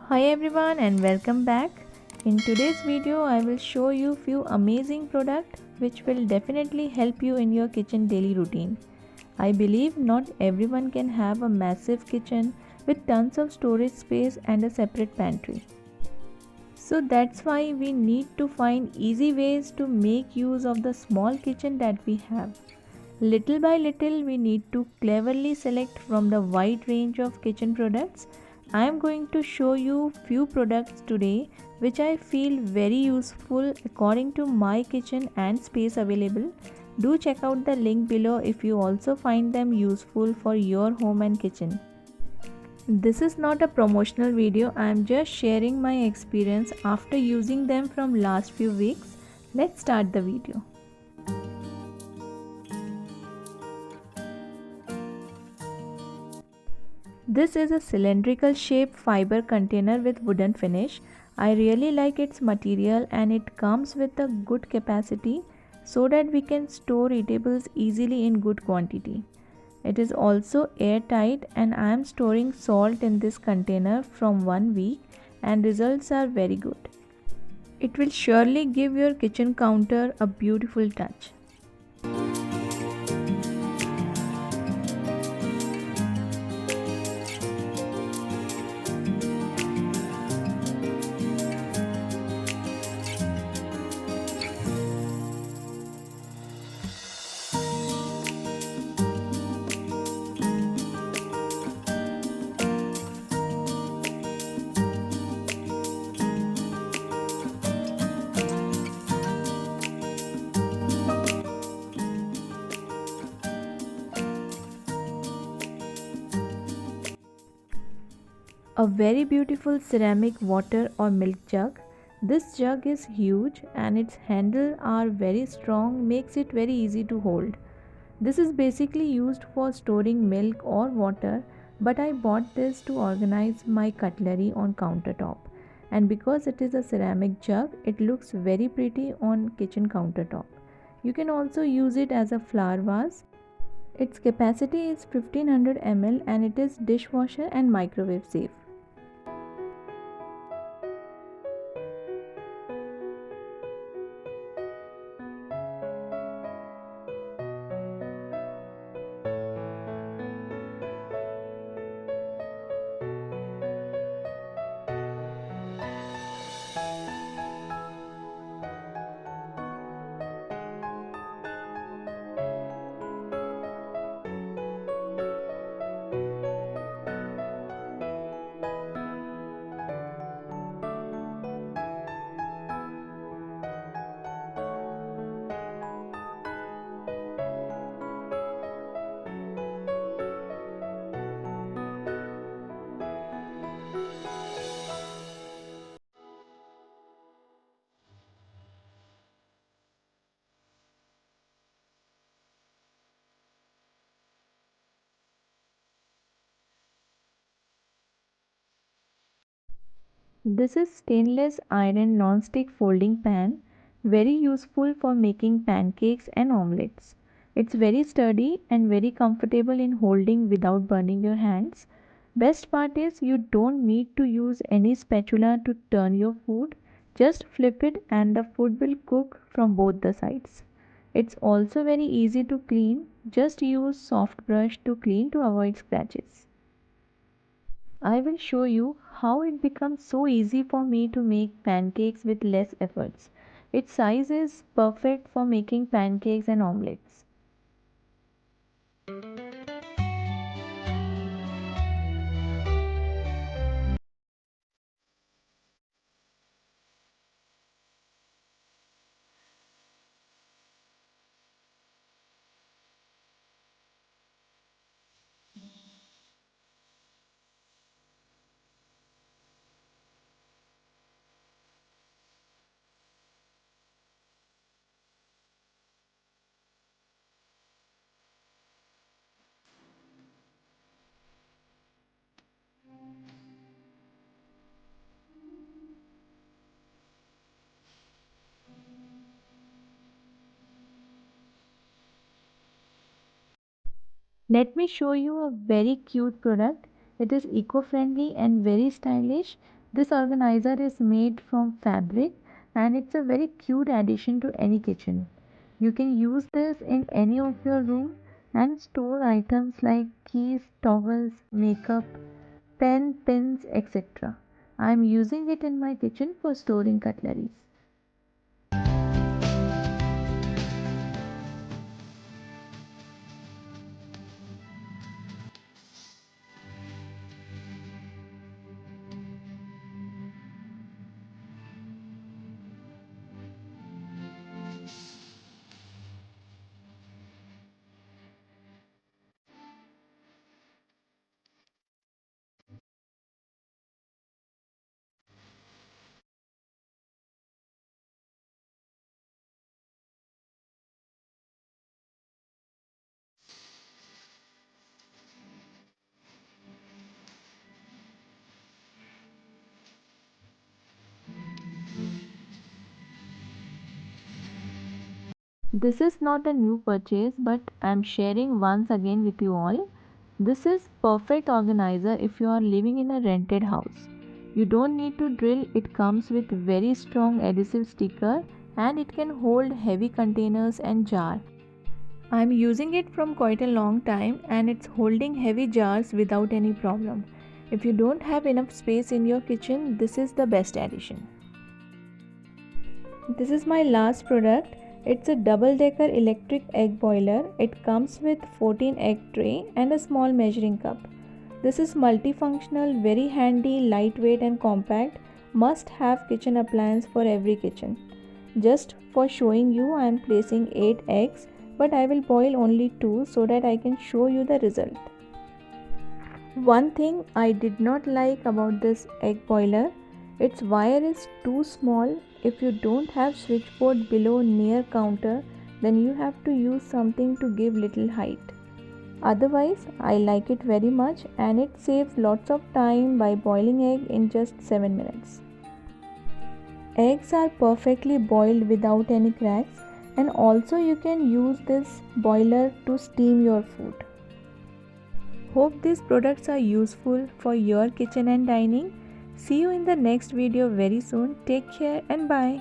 Hi everyone and welcome back. In today's video I will show you few amazing products which will definitely help you in your kitchen daily routine. I believe not everyone can have a massive kitchen with tons of storage space and a separate pantry. So that's why we need to find easy ways to make use of the small kitchen that we have. Little by little, we need to cleverly select from the wide range of kitchen products. I am going to show you few products today which I feel very useful according to my kitchen and space available. Do check out the link below if you also find them useful for your home and kitchen. This is not a promotional video, I am just sharing my experience after using them from last few weeks. Let's start the video. This is a cylindrical shaped fiber container with wooden finish. I really like its material and it comes with a good capacity so that we can store eatables easily in good quantity. It is also airtight and I am storing salt in this container from 1 week and results are very good. It will surely give your kitchen counter a beautiful touch. A very beautiful ceramic water or milk jug. This jug is huge and its handle are very strong, makes it very easy to hold. This is basically used for storing milk or water, but I bought this to organize my cutlery on countertop. And because it is a ceramic jug, it looks very pretty on kitchen countertop. You can also use it as a flower vase. Its capacity is 1500 ml and it is dishwasher and microwave safe. This is stainless iron non-stick folding pan, very useful for making pancakes and omelets. It's very sturdy and very comfortable in holding without burning your hands. Best part is you don't need to use any spatula to turn your food. Just flip it and the food will cook from both the sides. It's also very easy to clean. Just use soft brush to clean to avoid scratches. I will show you how it becomes so easy for me to make pancakes with less efforts. Its size is perfect for making pancakes and omelets. Let me show you a very cute product. It is eco-friendly and very stylish. This organizer is made from fabric and it's a very cute addition to any kitchen. You can use this in any of your room and store items like keys, towels, makeup, pen, pins, etc. I am using it in my kitchen for storing cutleries. This is not a new purchase, but I am sharing once again with you all. This is perfect organizer if you are living in a rented house. You don't need to drill, it comes with very strong adhesive sticker and it can hold heavy containers and jar. I am using it from quite a long time and it's holding heavy jars without any problem. If you don't have enough space in your kitchen, this is the best addition. This is my last product. It's a double-decker electric egg boiler. It comes with 14 egg tray and a small measuring cup. This is multifunctional, very handy, lightweight and compact. Must have kitchen appliance for every kitchen. Just for showing you, I am placing 8 eggs, but I will boil only 2 so that I can show you the result. One thing I did not like about this egg boiler, its wire is too small. If you don't have switchboard below near counter, then you have to use something to give little height. Otherwise, I like it very much and it saves lots of time by boiling egg in just 7 minutes. Eggs are perfectly boiled without any cracks, and also you can use this boiler to steam your food. Hope these products are useful for your kitchen and dining. See you in the next video very soon. Take care and bye.